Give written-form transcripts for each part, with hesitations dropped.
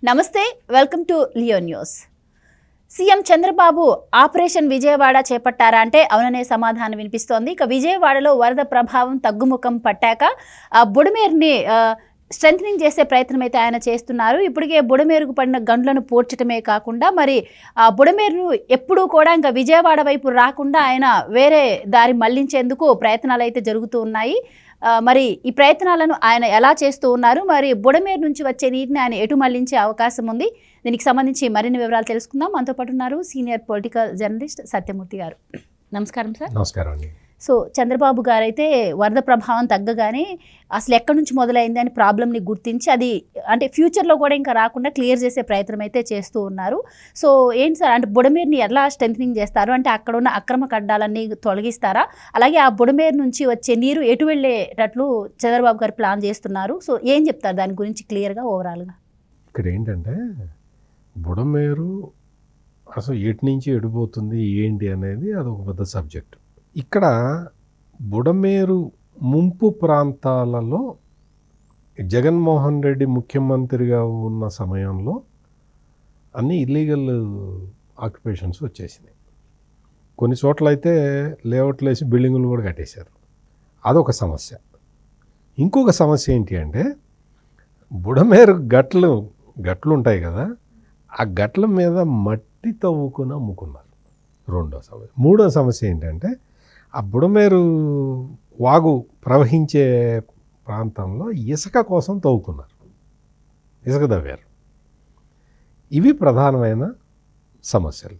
నమస్తే, welcome to Leo News. CM Chandrababu operation Vijayawada చేపట్టారా అంటే అవుననే సమాధానం వినిపిస్తోంది. ఇక విజయవాడలో వరద ప్రభావం తగ్గుముఖం పట్టాక బుడమేరుని స్ట్రెంథనింగ్ చేసే ప్రయత్నం అయితే ఆయన చేస్తున్నారు. ఇప్పటికే బుడమేరుకు పడిన గండ్లను పూడ్చడమే కాకుండా మరి బుడమేరును ఎప్పుడూ కూడా ఇంకా విజయవాడ వైపు రాకుండా ఆయన వేరే దారి మళ్లించేందుకు ప్రయత్నాలు అయితే జరుగుతూ ఉన్నాయి. మరి ఈ ప్రయత్నాలను ఆయన ఎలా చేస్తూ ఉన్నారు, మరి బుడమేరు నుంచి వచ్చే నీటిని ఆయన ఎటు మళ్లించే అవకాశం ఉంది, దీనికి సంబంధించి మరిన్ని వివరాలు తెలుసుకుందాం. మనతో పాటు ఉన్నారు సీనియర్ పొలిటికల్ జర్నలిస్ట్ సత్యమూర్తి గారు. నమస్కారం సార్. నమస్కారం అండి. సో చంద్రబాబు గారు అయితే వరద ప్రభావం తగ్గగానే అసలు ఎక్కడి నుంచి మొదలైంది అని ప్రాబ్లమ్ని గుర్తించి అది అంటే ఫ్యూచర్లో కూడా ఇంకా రాకుండా క్లియర్ చేసే ప్రయత్నం అయితే చేస్తూ ఉన్నారు. సో ఏంటి సార్, అంటే బుడమేరుని ఎలా స్ట్రెంథనింగ్ చేస్తారు అంటే అక్కడ ఉన్న అక్రమ కడ్డాలన్నీ తొలగిస్తారా, అలాగే ఆ బుడమేరు నుంచి వచ్చే నీరు ఎటు వెళ్ళేటట్లు చంద్రబాబు గారు ప్లాన్ చేస్తున్నారు? సో ఏం చెప్తారు దాని గురించి క్లియర్గా ఓవరాల్గా? ఇక్కడ ఏంటంటే బుడమేరు అసలు ఎటు నుంచి ఎడిపోతుంది ఏంటి అనేది అదొక పెద్ద సబ్జెక్ట్. ఇక్కడ బుడమేరు ముంపు ప్రాంతాలలో జగన్మోహన్ రెడ్డి ముఖ్యమంత్రిగా ఉన్న సమయంలో అన్ని ఇల్లీగల్ ఆక్యుపేషన్స్ వచ్చేసినాయి. కొన్ని చోట్ల అయితే లేఅవుట్లు వేసి బిల్డింగులు కూడా కట్టేశారు. అదొక సమస్య. ఇంకొక సమస్య ఏంటి అంటే బుడమేరు గట్లు ఉంటాయి కదా, ఆ గట్ల మీద మట్టి తవ్వుకుని అమ్ముకున్నారు. రెండో సమస్య. మూడో సమస్య ఏంటంటే ఆ బుడమేరు వాగు ప్రవహించే ప్రాంతంలో ఇసుక కోసం తవ్వుకున్నారు, ఇసుక తవ్వారు. ఇవి ప్రధానమైన సమస్యలు.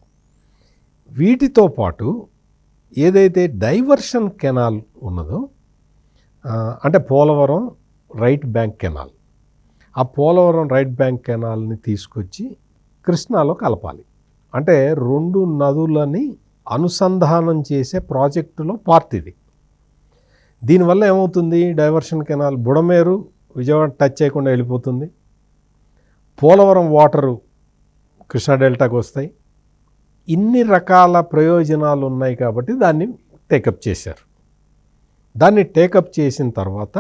వీటితో పాటు ఏదైతే డైవర్షన్ కెనాల్ ఉన్నదో అంటే పోలవరం రైట్ బ్యాంక్ కెనాల్, ఆ పోలవరం రైట్ బ్యాంక్ కెనాల్ని తీసుకొచ్చి కృష్ణాలో కలపాలి. అంటే రెండు నదులని అనుసంధానం చేసే ప్రాజెక్టులో పార్ట్ ఇది. దీనివల్ల ఏమవుతుంది, diversion canal Budameru Vijayawada touch చేయకుండా వెళ్ళిపోతుంది, పోలవరం వాటరు కృష్ణా డెల్టాకు వస్తాయి. ఇన్ని రకాల ప్రయోజనాలు ఉన్నాయి కాబట్టి దాన్ని టేకప్ చేశారు. దాన్ని టేకప్ చేసిన తర్వాత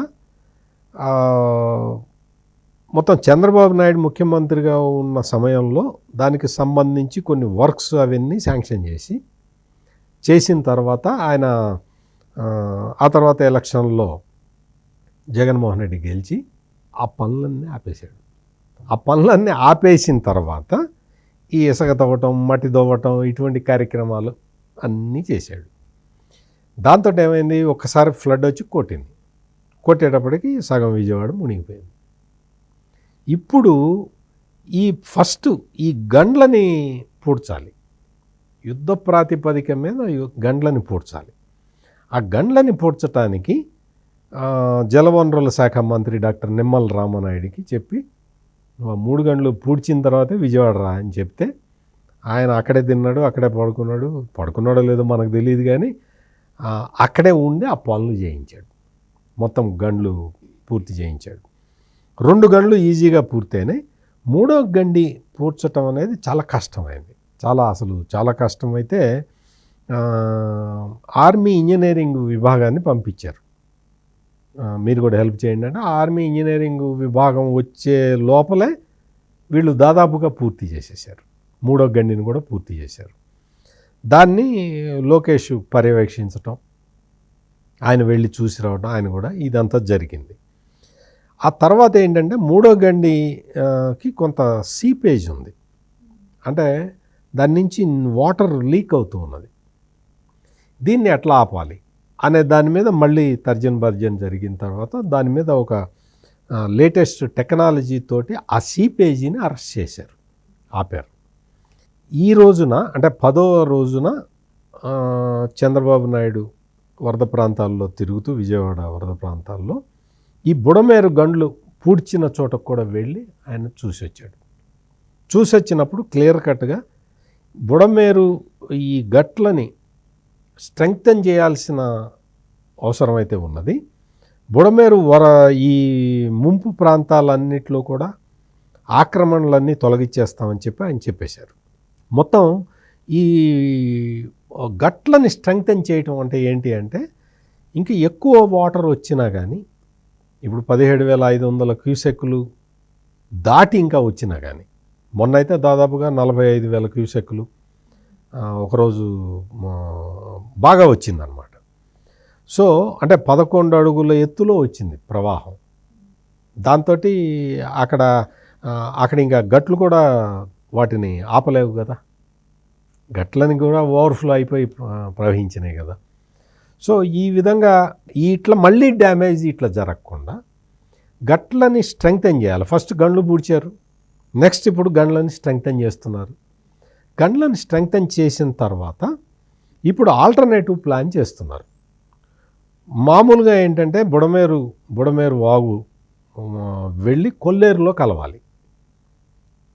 మొత్తం చంద్రబాబు నాయుడు ముఖ్యమంత్రిగా ఉన్న సమయంలో దానికి సంబంధించి కొన్ని వర్క్స్ అవన్నీ శాంక్షన్ చేసిన తర్వాత ఆయన ఆ తర్వాత ఎలక్షన్లో జగన్మోహన్ రెడ్డి గెలిచి ఆ పనులన్నీ ఆపేశాడు. ఆ పనులన్నీ ఆపేసిన తర్వాత ఈ ఇసుక తవ్వటం, మట్టి తవ్వటం ఇటువంటి కార్యక్రమాలు అన్నీ చేశాడు. దాంతో ఏమైంది, ఒక్కసారి ఫ్లడ్ వచ్చి కొట్టేటప్పటికి సగం విజయవాడ మునిగిపోయింది. ఇప్పుడు ఈ గండ్లని పూడ్చాలి, యుద్ధ ప్రాతిపదిక మీద గండ్లని పూడ్చాలి. ఆ గండ్లని పూడ్చడానికి జలవనరుల శాఖ మంత్రి డాక్టర్ నిమ్మల రామనాయుడికి చెప్పి నువ్వు 3 గంటలు పూడ్చిన తర్వాతే విజయవాడ రా అని చెప్తే ఆయన అక్కడే తిన్నాడు, అక్కడే పడుకున్నాడో లేదో మనకు తెలియదు, కానీ అక్కడే ఉండి ఆ పనులు చేయించాడు. మొత్తం గండ్లు పూర్తి చేయించాడు. 2 గంటలు ఈజీగా పూర్తయినాయి. 3వ గండి పూడ్చటం అనేది చాలా కష్టమైంది. చాలా కష్టమైతే ఆర్మీ ఇంజనీరింగ్ విభాగాన్ని పంపించారు. మీరు కూడా హెల్ప్ చేయండి అంటే ఆర్మీ ఇంజనీరింగ్ విభాగం వచ్చే లోపలే వీళ్ళు దాదాపుగా పూర్తి చేసేసారు. 3వ గండిని కూడా పూర్తి చేశారు. దాన్ని లోకేష్ పర్యవేక్షించటం, ఆయన వెళ్ళి చూసి రావడం, ఆయన కూడా ఇదంతా జరిగింది. ఆ తర్వాత ఏంటంటే 3వ గండికి కొంత సీపేజ్ ఉంది, అంటే దాని నుంచి వాటర్ లీక్ అవుతూ ఉన్నది. దీన్ని ఎట్లా ఆపాలి అనే దాని మీద మళ్ళీ తర్జన్ జరిగిన తర్వాత దాని మీద ఒక లేటెస్ట్ టెక్నాలజీ తోటి ఆ సీపేజీని అరెస్ట్ చేశారు, ఆపారు. ఈ రోజున అంటే 10వ రోజున చంద్రబాబు నాయుడు వరద ప్రాంతాల్లో తిరుగుతూ, విజయవాడ వరద ప్రాంతాల్లో ఈ బుడమేరు గండ్లు పూడ్చిన చోటకు కూడా వెళ్ళి ఆయన చూసొచ్చినప్పుడు క్లియర్ కట్గా బుడమేరు ఈ గట్లని స్ట్రెంగ్తన్ చేయాల్సిన అవసరం అయితే ఉన్నది. బుడమేరు ఈ ముంపు ప్రాంతాలన్నింటిలో కూడా ఆక్రమణలన్నీ తొలగించేస్తామని చెప్పి ఆయన చెప్పేశారు. మొత్తం ఈ గట్లని స్ట్రెంగ్తన్ చేయటం అంటే ఏంటి అంటే ఇంకా ఎక్కువ వాటర్ వచ్చినా కానీ ఇప్పుడు 17,500 క్యూసెక్కులు దాటి ఇంకా వచ్చినా కానీ మొన్న అయితే దాదాపుగా 45,000 క్యూసెక్కులు ఒకరోజు బాగా వచ్చిందనమాట. సో అంటే 11 అడుగుల ఎత్తులో వచ్చింది ప్రవాహం. దాంతో అక్కడ ఇంకా గట్లు కూడా వాటిని ఆపలేవు కదా, గట్లని కూడా ఓవర్ఫ్లో అయిపోయి ప్రవహించినాయి కదా. సో ఈ విధంగా ఇట్లా మళ్ళీ డ్యామేజ్ ఇట్లా జరగకుండా గట్లని స్ట్రెంగ్తెన్ చేయాలి. ఫస్ట్ గండ్లు పూడ్చారు, నెక్స్ట్ ఇప్పుడు గండ్లని స్ట్రెంగ్తెన్ చేస్తున్నారు. గండ్లను స్ట్రెంగ్తెన్ చేసిన తర్వాత ఇప్పుడు ఆల్టర్నేటివ్ ప్లాన్ చేస్తున్నారు. మామూలుగా ఏంటంటే బుడమేరు వాగు వెళ్ళి కొల్లేరులో కలవాలి,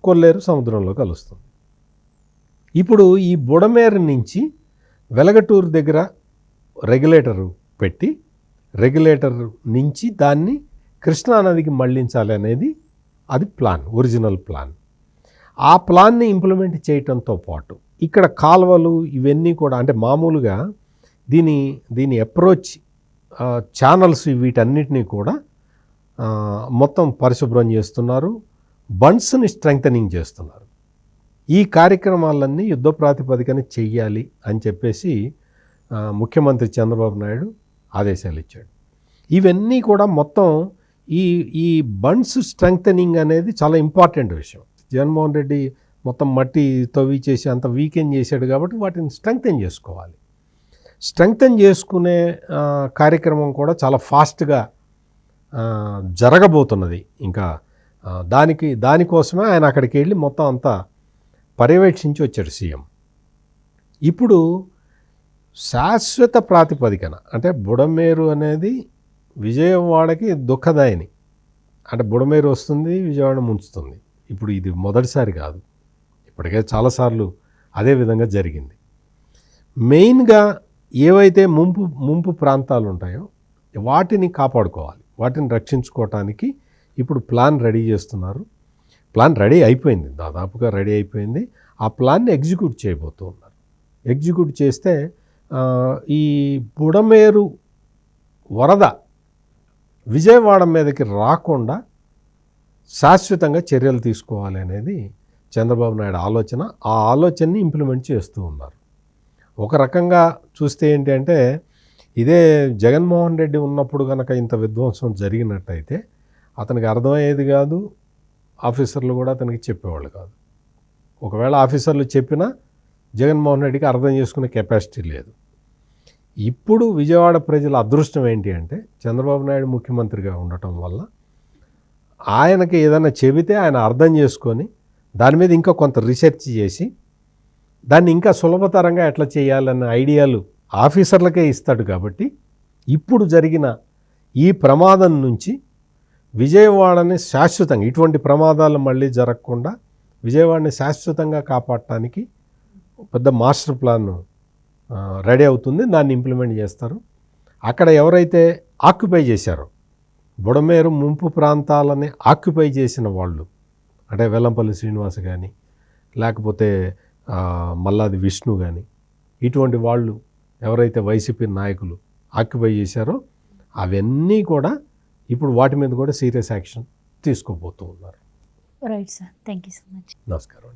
కొల్లేరు సముద్రంలో కలుస్తుంది. ఇప్పుడు ఈ బుడమేరు నుంచి వెలగటూరు దగ్గర రెగ్యులేటర్ పెట్టి రెగ్యులేటర్ నుంచి దాన్ని కృష్ణానదికి మళ్లించాలి అనేది అది ప్లాన్, ఒరిజినల్ ప్లాన్. ఆ ప్లాన్ని ఇంప్లిమెంట్ చేయటంతో పాటు ఇక్కడ కాలువలు ఇవన్నీ కూడా అంటే మామూలుగా దీని అప్రోచ్ ఛానల్స్ వీటన్నిటినీ కూడా మొత్తం పరిశుభ్రం చేస్తున్నారు, బండ్స్ని స్ట్రెంగ్తనింగ్ చేస్తున్నారు. ఈ కార్యక్రమాలన్నీ యుద్ధ ప్రాతిపదికన చెయ్యాలి అని చెప్పేసి ముఖ్యమంత్రి చంద్రబాబు నాయుడు ఆదేశాలు ఇచ్చాడు. ఇవన్నీ కూడా మొత్తం ఈ బండ్స్ స్ట్రెంగ్తనింగ్ అనేది చాలా ఇంపార్టెంట్ విషయం. జగన్మోహన్ రెడ్డి మొత్తం మట్టి తవ్వి చేసి అంత వీకెండ్ చేశాడు కాబట్టి వాటిని స్ట్రెంగ్తెన్ చేసుకోవాలి. స్ట్రెంగ్తెన్ చేసుకునే కార్యక్రమం కూడా చాలా ఫాస్ట్గా జరగబోతున్నది. ఇంకా దానికోసమే ఆయన అక్కడికి వెళ్ళి మొత్తం అంతా పర్యవేక్షించి వచ్చాడు సీఎం. ఇప్పుడు శాశ్వత ప్రాతిపదికన అంటే బుడమేరు అనేది విజయవాడకి దుఃఖదాయిని. అంటే బుడమేరు వస్తుంది, విజయవాడ ముంచుతుంది. ఇప్పుడు ఇది మొదటిసారి కాదు, ఇప్పటికే చాలాసార్లు అదే విధంగా జరిగింది. మెయిన్గా ఏవైతే ముంపు ప్రాంతాలు ఉంటాయో వాటిని కాపాడుకోవాలి, వాటిని రక్షించుకోవటానికి ఇప్పుడు ప్లాన్ రెడీ చేస్తున్నారు. ప్లాన్ రెడీ అయిపోయింది, దాదాపుగా రెడీ అయిపోయింది. ఆ ప్లాన్ని ఎగ్జిక్యూట్ చేయబోతూ ఉన్నారు. ఎగ్జిక్యూట్ చేస్తే ఈ బుడమేరు వరద విజయవాడ మీదకి రాకుండా శాశ్వతంగా చర్యలు తీసుకోవాలి అనేది చంద్రబాబు నాయుడు ఆలోచన. ఆ ఆలోచనని ఇంప్లిమెంట్ చేస్తూ ఉన్నారు. ఒక రకంగా చూస్తే ఏంటి అంటే ఇదే జగన్మోహన్ రెడ్డి ఉన్నప్పుడు కనుక ఇంత విధ్వంసం జరిగినట్టయితే అతనికి అర్థమయ్యేది కాదు, ఆఫీసర్లు కూడా అతనికి చెప్పేవాళ్ళు కాదు. ఒకవేళ ఆఫీసర్లు చెప్పినా జగన్మోహన్ రెడ్డికి అర్థం చేసుకునే కెపాసిటీ లేదు. ఇప్పుడు విజయవాడ ప్రజల అదృష్టం ఏంటి అంటే చంద్రబాబు నాయుడు ముఖ్యమంత్రిగా ఉండటం వల్ల ఆయనకి ఏదైనా చెబితే ఆయన అర్థం చేసుకొని దాని మీద ఇంకా కొంత రీసెర్చ్ చేసి దాన్ని ఇంకా సులభతరంగా ఎట్లా చేయాలన్న ఐడియాలు ఆఫీసర్లకే ఇస్తాడు. కాబట్టి ఇప్పుడు జరిగిన ఈ ప్రమాదం నుంచి విజయవాడని శాశ్వతంగా ఇటువంటి ప్రమాదాలు మళ్ళీ జరగకుండా విజయవాడని శాశ్వతంగా కాపాడటానికి పెద్ద మాస్టర్ ప్లాన్ రెడీ అవుతుంది. దాన్ని ఇంప్లిమెంట్ చేస్తారు. అక్కడ ఎవరైతే ఆక్యుపై చేశారో బుడమేరు ముంపు ప్రాంతాలని ఆక్యుపై చేసిన వాళ్ళు అంటే వెల్లంపల్లి శ్రీనివాస్ కానీ లేకపోతే మల్లాది విష్ణు కానీ ఇటువంటి వాళ్ళు ఎవరైతే వైసీపీ నాయకులు ఆక్యుపై చేశారో అవన్నీ కూడా ఇప్పుడు వాటి మీద కూడా సీరియస్ యాక్షన్ తీసుకోబోతూ ఉన్నారు. Right sir, thank you so much. నమస్కారం.